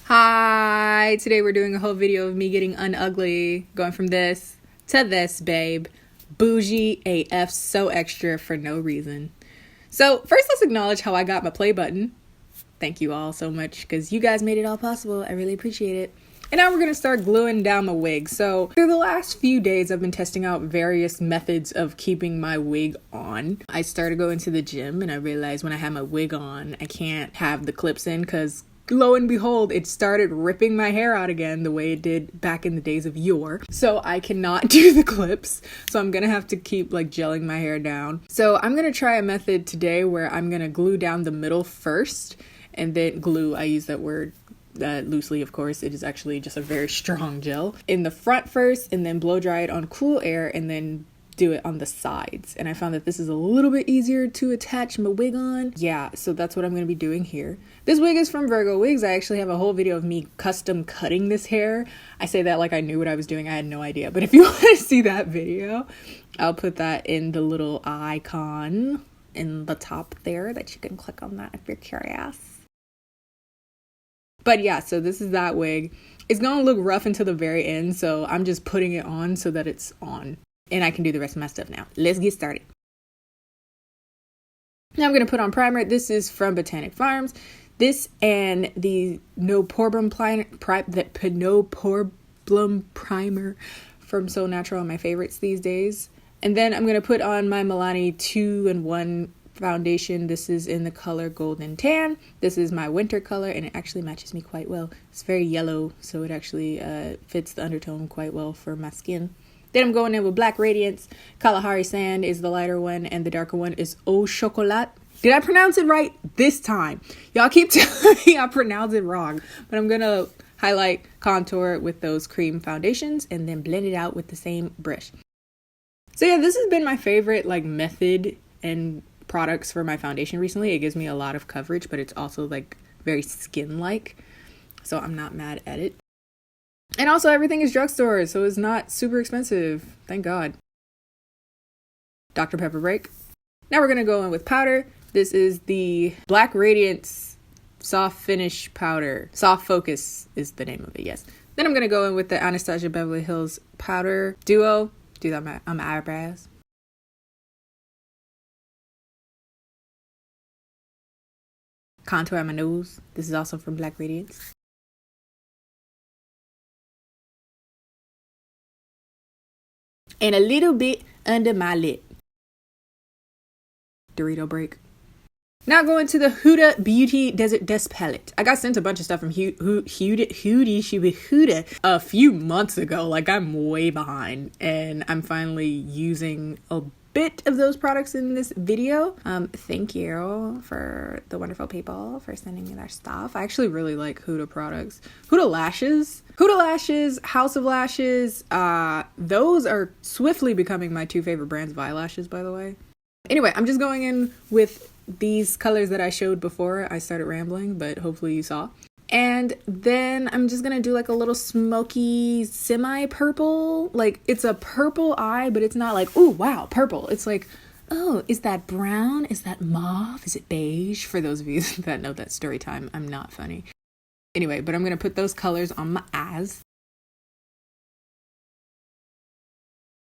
Hi, today we're doing a whole video of me getting unugly, going from this to this, babe. Bougie AF, so extra for no reason. So first let's acknowledge how I got my play button. Thank you all so much because you guys made it all possible. I really appreciate it. And now we're going to start gluing down the wig. So through the last few days, I've been testing out various methods of keeping my wig on. I started going to the gym and I realized when I have my wig on, I can't have the clips in because lo and behold, it started ripping my hair out again the way it did back in the days of yore. So I cannot do the clips. So I'm gonna have to keep like gelling my hair down. So I'm gonna try a method today where I'm gonna glue down the middle first and then glue. I use that word loosely, of course. It is actually just a very strong gel. In the front first and then blow dry it on cool air and then do it on the sides. And I found that this is a little bit easier to attach my wig on. Yeah, so that's what I'm going to be doing here. This wig is from Virgo Wigs. I actually have a whole video of me custom cutting this hair. I say that like I knew what I was doing. I had no idea. But if you want to see that video, I'll put that in the little icon in the top there that you can click on that if you're curious. But yeah, so this is that wig. It's going to look rough until the very end, so I'm just putting it on so that it's on. And I can do the rest of my stuff now. Let's get started. Now I'm going to put on primer. This is from Botanic Farms. This and the No Problem Primer from So Natural are my favorites these days. And then I'm going to put on my Milani 2-in-1 foundation. This is in the color Golden Tan. This is my winter color and it actually matches me quite well. It's very yellow, so it actually fits the undertone quite well for my skin. Then I'm going in with Black Radiance. Kalahari Sand is the lighter one and the darker one is Chocolat. Did I pronounce it right this time? Y'all keep telling me I pronounce it wrong, but I'm gonna highlight, contour with those cream foundations and then blend it out with the same brush. So yeah, this has been my favorite like method and products for my foundation recently. It gives me a lot of coverage, but it's also like very skin-like, so I'm not mad at it. And also everything is drugstore, so it's not super expensive, thank God. Dr. Pepper break. Now we're gonna go in with powder. This is the Black Radiance Soft Finish Powder. Soft Focus is the name of it, yes. Then I'm gonna go in with the Anastasia Beverly Hills Powder Duo. Do that on my eyebrows. Contour on my nose. This is also from Black Radiance. And a little bit under my lip. Dorito break. Now going to the Huda Beauty Desert Dust Palette. I got sent a bunch of stuff from Huda a few months ago. Like I'm way behind. And I'm finally using a bit of those products in this video. Thank you for the wonderful people for sending me their stuff. I actually really like Huda products. Huda Lashes, House of Lashes, those are swiftly becoming my two favorite brands of eyelashes, by the way. Anyway, I'm just going in with these colors that I showed before I started rambling, but hopefully you saw. And then I'm just gonna do like a little smoky semi-purple. Like it's a purple eye, but it's not like, oh wow, purple. It's like, oh, is that brown? Is that mauve? Is it beige? For those of you that know that story time, I'm not funny. Anyway, but I'm gonna put those colors on my eyes.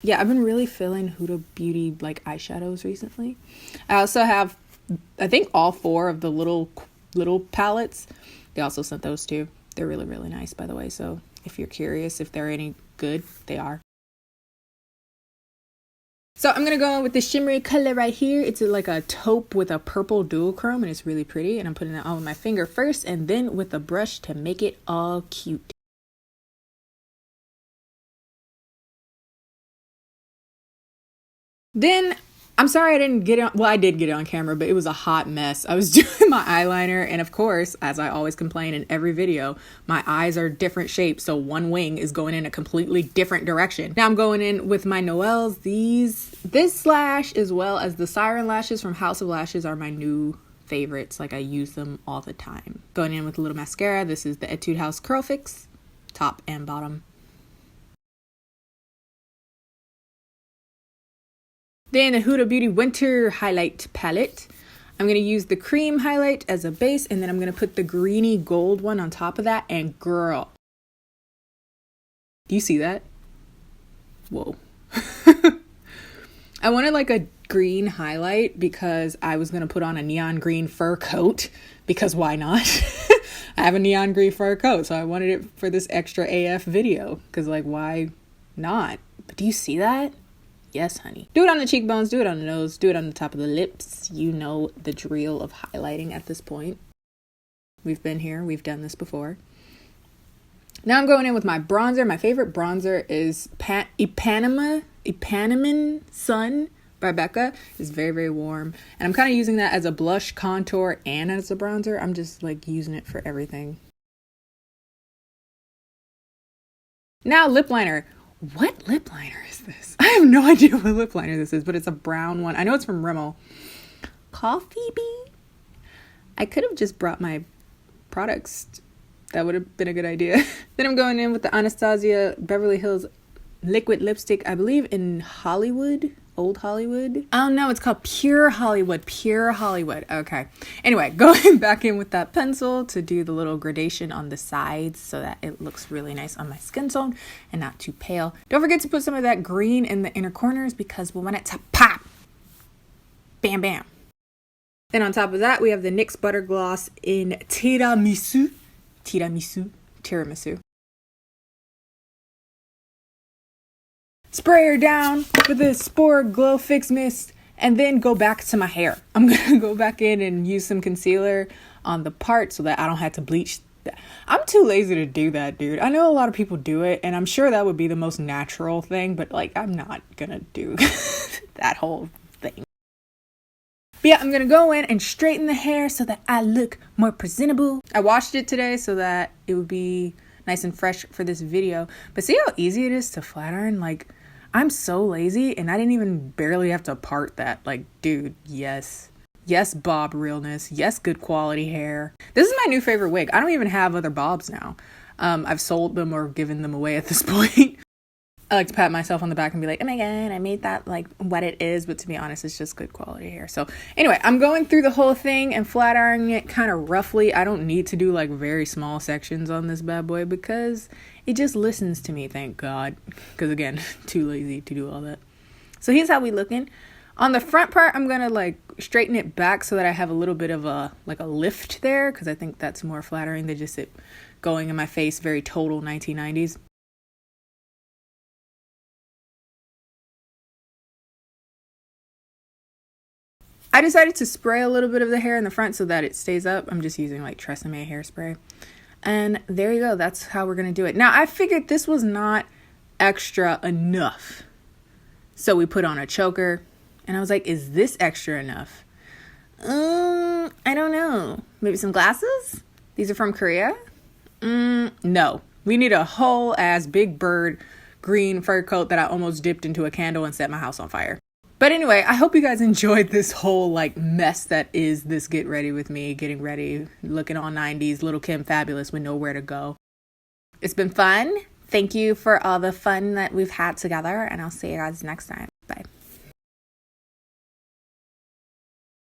Yeah, I've been really feeling Huda Beauty like eyeshadows recently. I also have, I think all 4 of the little palettes. They also sent those too. They're really, really nice, by the way. So if you're curious if they're any good, they are. So I'm going to go in with the shimmery color right here. It's like a taupe with a purple duochrome and it's really pretty. And I'm putting it on with my finger first and then with a brush to make it all cute. Then, I'm sorry I didn't get it on, well, I did get it on camera, but it was a hot mess. I was doing my eyeliner, and of course, as I always complain in every video, my eyes are different shapes, so one wing is going in a completely different direction. Now I'm going in with my Noels. This lash, as well as the Siren lashes from House of Lashes, are my new favorites. Like, I use them all the time. Going in with a little mascara. This is the Etude House Curl Fix, top and bottom. Then the Huda Beauty Winter Highlight Palette. I'm going to use the cream highlight as a base, and then I'm going to put the greeny gold one on top of that. And girl, do you see that? Whoa. I wanted like a green highlight because I was going to put on a neon green fur coat, because why not? I have a neon green fur coat, so I wanted it for this extra AF video, because like, why not? But do you see that? Yes, honey. Do it on the cheekbones, do it on the nose, do it on the top of the lips. You know the drill of highlighting at this point. We've been here, we've done this before. Now I'm going in with my bronzer. My favorite bronzer is Ipanema Sun by Becca. It's very, very warm. And I'm kind of using that as a blush, contour, and as a bronzer. I'm just like using it for everything. Now lip liner. What lip liner is this? I have no idea what lip liner this is, but it's a brown one. I know it's from Rimmel. Coffee Bean? I could have just brought my products. That would have been a good idea. Then I'm going in with the Anastasia Beverly Hills liquid lipstick, I believe in Hollywood, Old Hollywood. Oh no, it's called Pure Hollywood, Pure Hollywood. Okay. Anyway, going back in with that pencil to do the little gradation on the sides so that it looks really nice on my skin tone and not too pale. Don't forget to put some of that green in the inner corners because we want it to pop. Bam, bam. Then on top of that, we have the NYX Butter Gloss in Tiramisu. Spray her down with the Spore Glow Fix Mist and then go back to my hair. I'm going to go back in and use some concealer on the part so that I don't have to bleach. I'm too lazy to do that, dude. I know a lot of people do it and I'm sure that would be the most natural thing, but like I'm not going to do that whole thing. But yeah, I'm going to go in and straighten the hair so that I look more presentable. I washed it today so that it would be nice and fresh for this video. But see how easy it is to flat iron? Like, I'm so lazy and I didn't even barely have to part that. Like, dude, yes. Yes, bob realness. Yes, good quality hair. This is my new favorite wig. I don't even have other bobs now. I've sold them or given them away at this point. I like to pat myself on the back and be like, oh my god, I made that like what it is. But to be honest, it's just good quality hair. So anyway, I'm going through the whole thing and flat ironing it kind of roughly. I don't need to do like very small sections on this bad boy because it just listens to me, thank God. Because again, too lazy to do all that. So here's how we looking. On the front part, I'm going to like straighten it back so that I have a little bit of a like a lift there. Because I think that's more flattering than just it going in my face, very total 1990s. I decided to spray a little bit of the hair in the front so that it stays up. I'm just using like Tresemme hairspray. And there you go. That's how we're going to do it. Now, I figured this was not extra enough. So we put on a choker. And I was like, is this extra enough? I don't know. Maybe some glasses? These are from Korea? No. We need a whole ass big bird green fur coat that I almost dipped into a candle and set my house on fire. But anyway, I hope you guys enjoyed this whole like mess that is this get ready with me, getting ready, looking all 90s, Little Kim fabulous with nowhere to go. It's been fun. Thank you for all the fun that we've had together, and I'll see you guys next time. Bye.